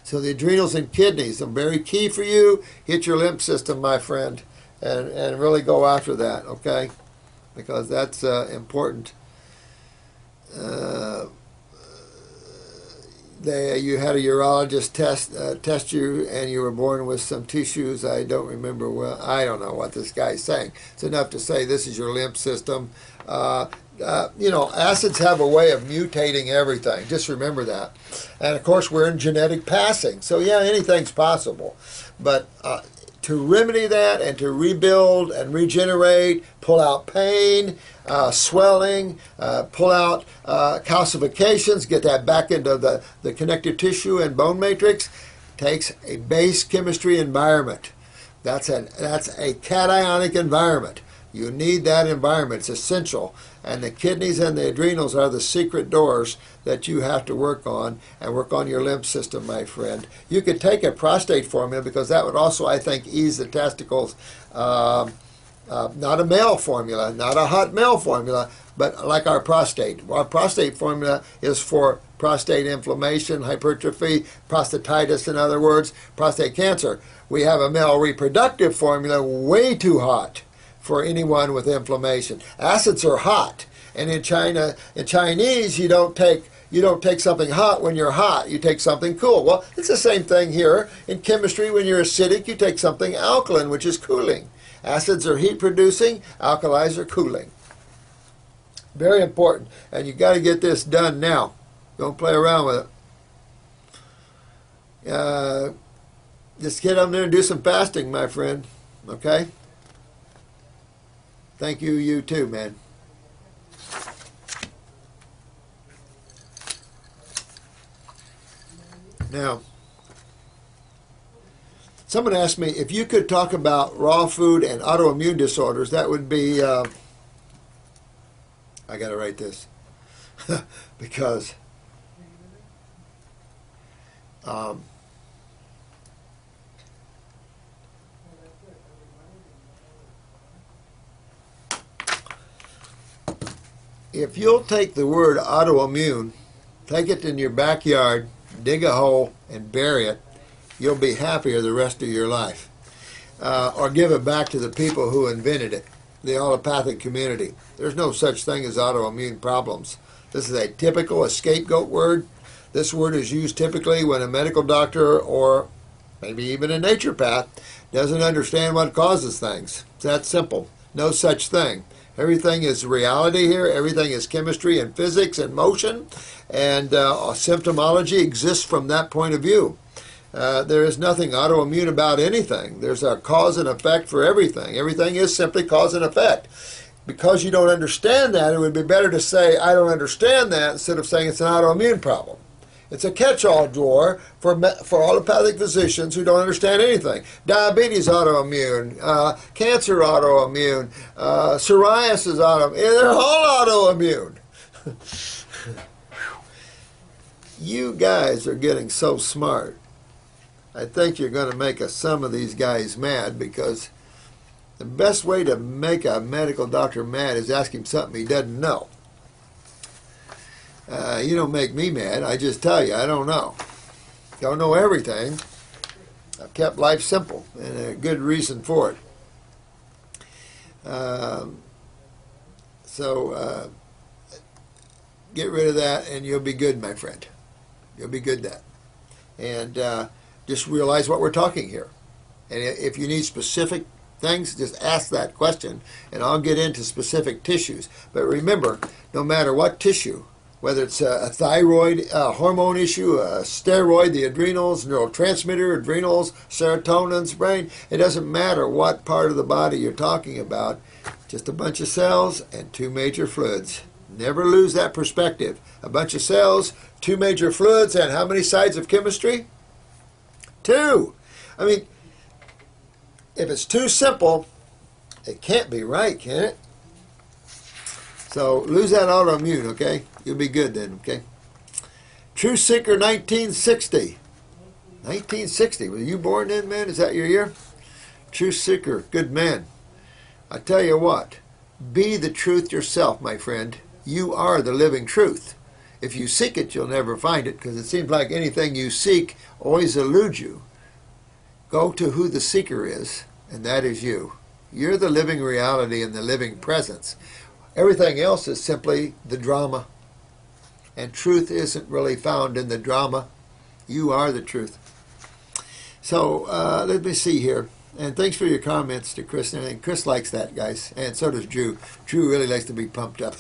So the adrenals and kidneys are very key for you. Hit your lymph system, my friend, and really go after that, okay? Because that's important. You had a urologist test you, and you were born with some tissues. I don't remember well. I don't know what this guy's saying. It's enough to say this is your lymph system. Acids have a way of mutating everything. Just remember that. And of course, we're in genetic passing. So yeah, anything's possible. But to remedy that and to rebuild and regenerate, pull out pain, swelling, pull out calcifications, get that back into the connective tissue and bone matrix, takes a base chemistry environment. That's a cationic environment. You need that environment. It's essential. And the kidneys and the adrenals are the secret doors that you have to work on, and work on your lymph system, my friend. You could take a prostate formula, because that would also, I think, ease the testicles. Not a male formula, not a hot male formula, but like our prostate. Our prostate formula is for prostate inflammation, hypertrophy, prostatitis, in other words, prostate cancer. We have a male reproductive formula way too hot for anyone with inflammation. Acids are hot, and in Chinese, you don't take something hot when you're hot. You take something cool. Well, it's the same thing here in chemistry. When you're acidic, you take something alkaline, which is cooling. Acids are heat producing. Alkalis are cooling. Very important, and you got to get this done now. Don't play around with it. Just get on there and do some fasting, my friend. Okay. Thank you, you too, man. Now, someone asked me if you could talk about raw food and autoimmune disorders. That would be, I got to write this, because if you'll take the word autoimmune, take it in your backyard, dig a hole, and bury it, you'll be happier the rest of your life. Or give it back to the people who invented it, the allopathic community. There's no such thing as autoimmune problems. This is a scapegoat word. This word is used typically when a medical doctor, or maybe even a naturopath, doesn't understand what causes things. It's that simple. No such thing. Everything is reality here. Everything is chemistry and physics and motion, and symptomology exists from that point of view. There is nothing autoimmune about anything. There's a cause and effect for everything. Everything is simply cause and effect. Because you don't understand that, it would be better to say, I don't understand that, instead of saying it's an autoimmune problem. It's a catch-all drawer for allopathic physicians who don't understand anything. Diabetes autoimmune, cancer autoimmune, psoriasis autoimmune. They're all autoimmune. You guys are getting so smart. I think you're going to make some of these guys mad, because the best way to make a medical doctor mad is ask him something he doesn't know. You don't make me mad. I just tell you, I don't know. Don't know everything. I've kept life simple, and a good reason for it. So get rid of that, and you'll be good, my friend. You'll be good then. And just realize what we're talking here. And if you need specific things, just ask that question, and I'll get into specific tissues. But remember, no matter what tissue, whether it's a thyroid hormone issue, a steroid, the adrenals, neurotransmitter, adrenals, serotonin's brain, it doesn't matter what part of the body you're talking about, just a bunch of cells and two major fluids. Never lose that perspective. A bunch of cells, two major fluids, and how many sides of chemistry? Two. I mean, if it's too simple, it can't be right, can it? So lose that autoimmune, okay? You'll be good then, okay? True Seeker 1960. 1960. Were you born then, man? Is that your year? True Seeker. Good man. I tell you what. Be the truth yourself, my friend. You are the living truth. If you seek it, you'll never find it, because it seems like anything you seek always eludes you. Go to who the seeker is, and that is you. You're the living reality and the living presence. Everything else is simply the drama. And truth isn't really found in the drama. You are the truth. So let me see here. And thanks for your comments to Chris and everything. Chris likes that, guys. And so does Drew. Drew really likes to be pumped up.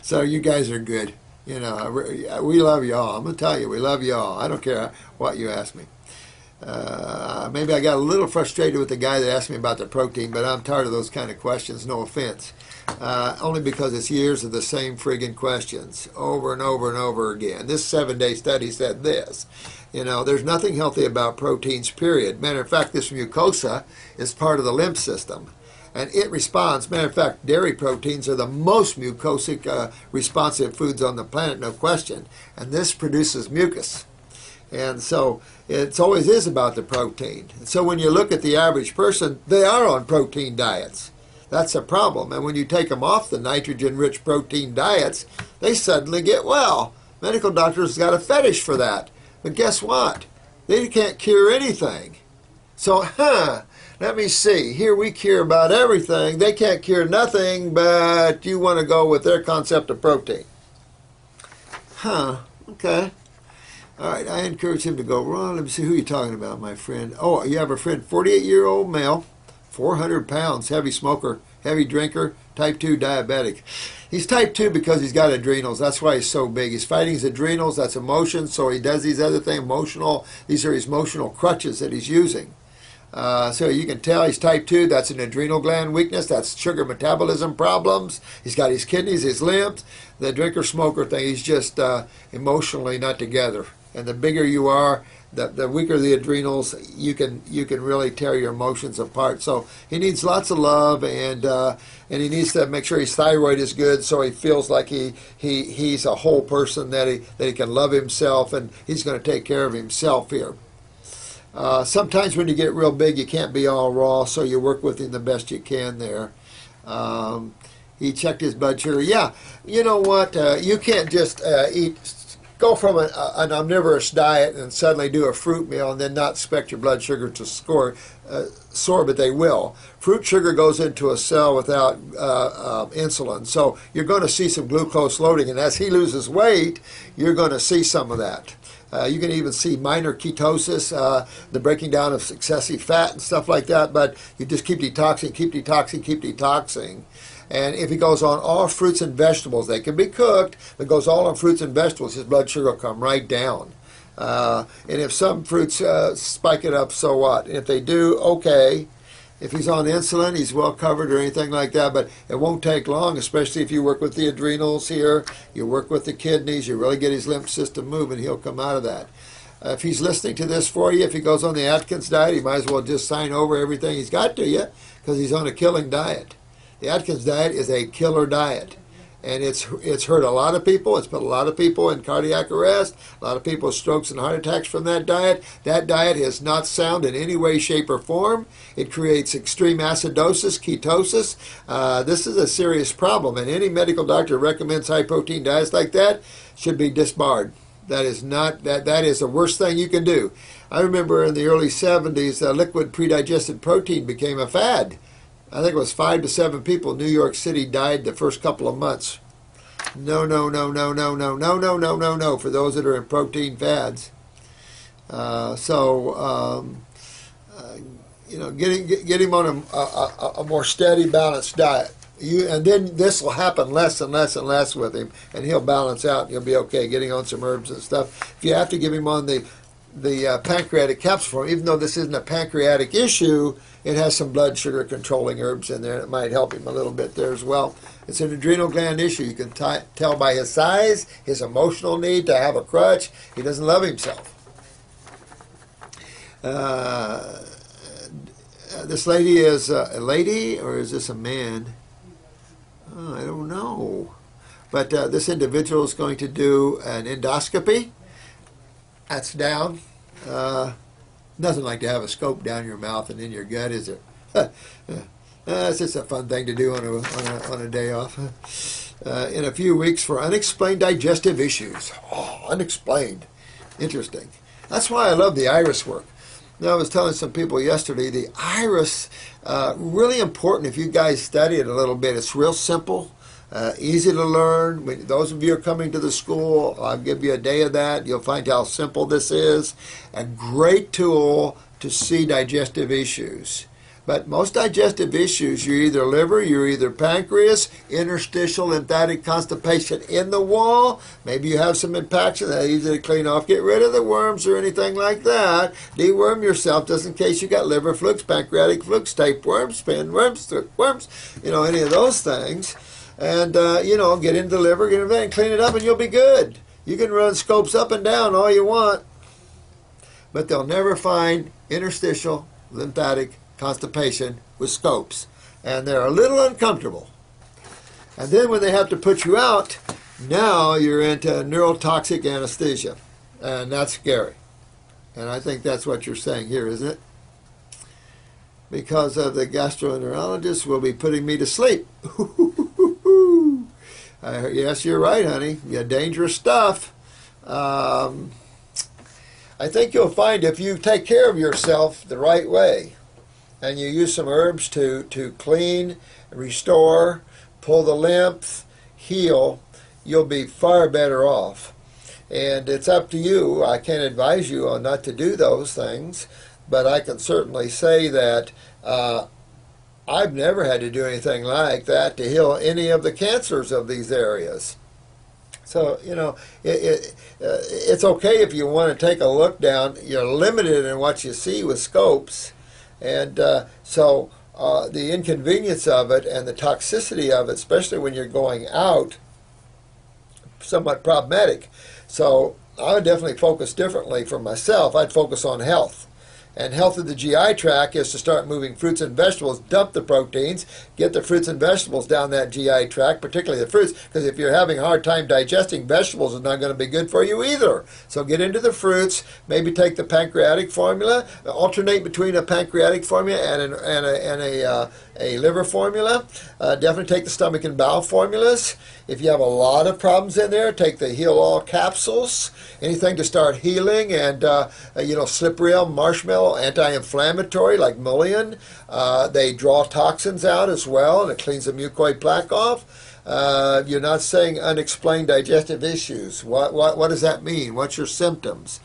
So you guys are good. You know, we love y'all. I'm going to tell you, we love y'all. I don't care what you ask me. Maybe I got a little frustrated with the guy that asked me about the protein, but I'm tired of those kind of questions, no offense. Only because it's years of the same friggin' questions over and over and over again. This 7-day study said this. You know, there's nothing healthy about proteins, period. Matter of fact, this mucosa is part of the lymph system. And it responds. Matter of fact, dairy proteins are the most mucosic responsive foods on the planet, no question. And this produces mucus. And so it always is about the protein. And so when you look at the average person, they are on protein diets. That's a problem. And when you take them off the nitrogen-rich protein diets, they suddenly get well. Medical doctors got a fetish for that. But guess what? They can't cure anything. So, let me see. Here we cure about everything. They can't cure nothing, but you want to go with their concept of protein. Okay. All right, I encourage him to go, well, let me see who you're talking about, my friend. Oh, you have a friend, 48-year-old male, 400 pounds, heavy smoker, heavy drinker, type 2 diabetic. He's type 2 because he's got adrenals. That's why he's so big. He's fighting his adrenals. That's emotion. So he does these other things, emotional. These are his emotional crutches that he's using. So you can tell he's type 2. That's an adrenal gland weakness. That's sugar metabolism problems. He's got his kidneys, his limbs. The drinker-smoker thing, he's just emotionally not together. And the bigger you are, the weaker the adrenals, you can really tear your emotions apart. So he needs lots of love, and he needs to make sure his thyroid is good, so he feels like he's a whole person, that he can love himself, and he's going to take care of himself here. Sometimes when you get real big, you can't be all raw, so you work with him the best you can there. He checked his blood sugar. Yeah, you know what? You can't just go from an omnivorous diet and suddenly do a fruit meal and then not expect your blood sugar to soar, but they will. Fruit sugar goes into a cell without insulin, so you're going to see some glucose loading, and as he loses weight, you're going to see some of that. You can even see minor ketosis, the breaking down of excessive fat and stuff like that, but you just keep detoxing, keep detoxing, keep detoxing. And if he goes on all fruits and vegetables, they can be cooked, but goes all on fruits and vegetables, his blood sugar will come right down. And if some fruits spike it up, so what? And if they do, okay. If he's on insulin, he's well covered or anything like that, but it won't take long, especially if you work with the adrenals here, you work with the kidneys, you really get his lymph system moving, he'll come out of that. If he's listening to this for you, if he goes on the Atkins diet, he might as well just sign over everything he's got to you, because he's on a killing diet. The Atkins diet is a killer diet, and it's hurt a lot of people. It's put a lot of people in cardiac arrest, a lot of people with strokes and heart attacks from that diet. That diet is not sound in any way, shape, or form. It creates extreme acidosis, ketosis. This is a serious problem, and any medical doctor recommends high-protein diets like that should be disbarred. That is not that is the worst thing you can do. I remember in the early 70s, liquid pre-digested protein became a fad. I think it was 5 to 7 people in New York City died the first couple of months. No, no, no, no, no, no, no, no, no, no, no, for those that are in protein fads. Get him on a more steady, balanced diet. And then this will happen less and less and less with him, and he'll balance out, and he'll be okay, getting on some herbs and stuff. If you have to give him on the pancreatic capsule form, even though this isn't a pancreatic issue, it has some blood sugar controlling herbs in there. It might help him a little bit there as well. It's an adrenal gland issue. You can tell by his size, his emotional need to have a crutch. He doesn't love himself. This lady is a lady, or is this a man? Oh, I don't know. But this individual is going to do an endoscopy. That's down. Nothing like to have a scope down your mouth and in your gut, is it? It's just a fun thing to do on a day off. in a few weeks for unexplained digestive issues. Oh, unexplained. Interesting. That's why I love the iris work. Now, I was telling some people yesterday, the iris, really important if you guys study it a little bit. It's real simple, easy to learn. When those of you who are coming to the school, I'll give you a day of that. You'll find how simple this is. A great tool to see digestive issues. But most digestive issues, you're either liver, you're either pancreas, interstitial lymphatic constipation in the wall. Maybe you have some impaction that easy to clean off. Get rid of the worms or anything like that. Deworm yourself just in case you got liver flukes, pancreatic flukes, tapeworms, pinworms, worms, any of those things. And, get into the liver, get into that, and clean it up, and you'll be good. You can run scopes up and down all you want, but they'll never find interstitial lymphatic constipation with scopes, and they're a little uncomfortable. And then when they have to put you out, now you're into neurotoxic anesthesia, and that's scary. And I think that's what you're saying here, isn't it? Because of the gastroenterologist will be putting me to sleep. Yes, you're right, honey. Yeah, dangerous stuff. I think you'll find if you take care of yourself the right way, and you use some herbs to clean, restore, pull the lymph, heal, you'll be far better off. And it's up to you. I can't advise you on not to do those things, but I can certainly say that I've never had to do anything like that to heal any of the cancers of these areas. So, it's okay if you want to take a look down. You're limited in what you see with scopes. And so the inconvenience of it and the toxicity of it, especially when you're going out, somewhat problematic. So I would definitely focus differently for myself. I'd focus on health. And health of the GI tract is to start moving fruits and vegetables, dump the proteins, get the fruits and vegetables down that GI tract, particularly the fruits, because if you're having a hard time digesting vegetables, it's not going to be good for you either. So get into the fruits, maybe take the pancreatic formula, alternate between a pancreatic formula and a liver formula. Definitely take the stomach and bowel formulas. If you have a lot of problems in there, take the Heal All capsules, anything to start healing, and slippery elm, marshmallow, anti-inflammatory like mullein. They draw toxins out as well, and it cleans the mucoid plaque off. You're not saying unexplained digestive issues. What does that mean? What's your symptoms?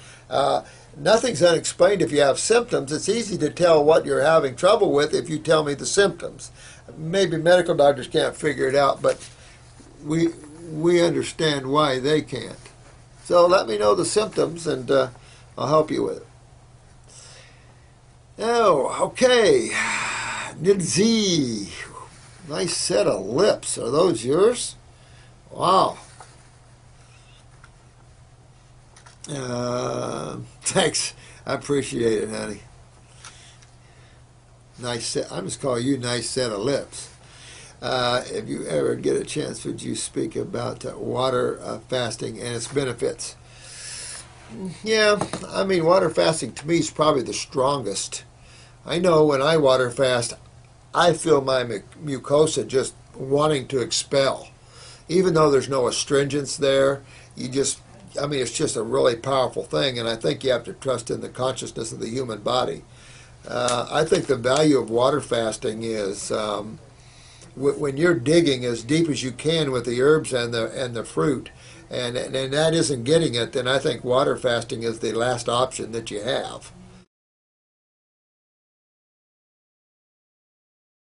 Nothing's unexplained if you have symptoms. It's easy to tell what you're having trouble with if you tell me the symptoms. Maybe medical doctors can't figure it out, but we understand why they can't. So let me know the symptoms, and I'll help you with it. Oh, okay. Nidzi. Nice set of lips. Are those yours? Wow. Thanks. I appreciate it, honey. Nice set. I'm just calling you nice set of lips. If you ever get a chance, would you speak about water fasting and its benefits? Yeah, I mean, water fasting to me is probably the strongest. I know when I water fast, I feel my mucosa just wanting to expel. Even though there's no astringents there, it's just a really powerful thing, and I think you have to trust in the consciousness of the human body. I think the value of water fasting is when you're digging as deep as you can with the herbs and the fruit, and that isn't getting it, then I think water fasting is the last option that you have.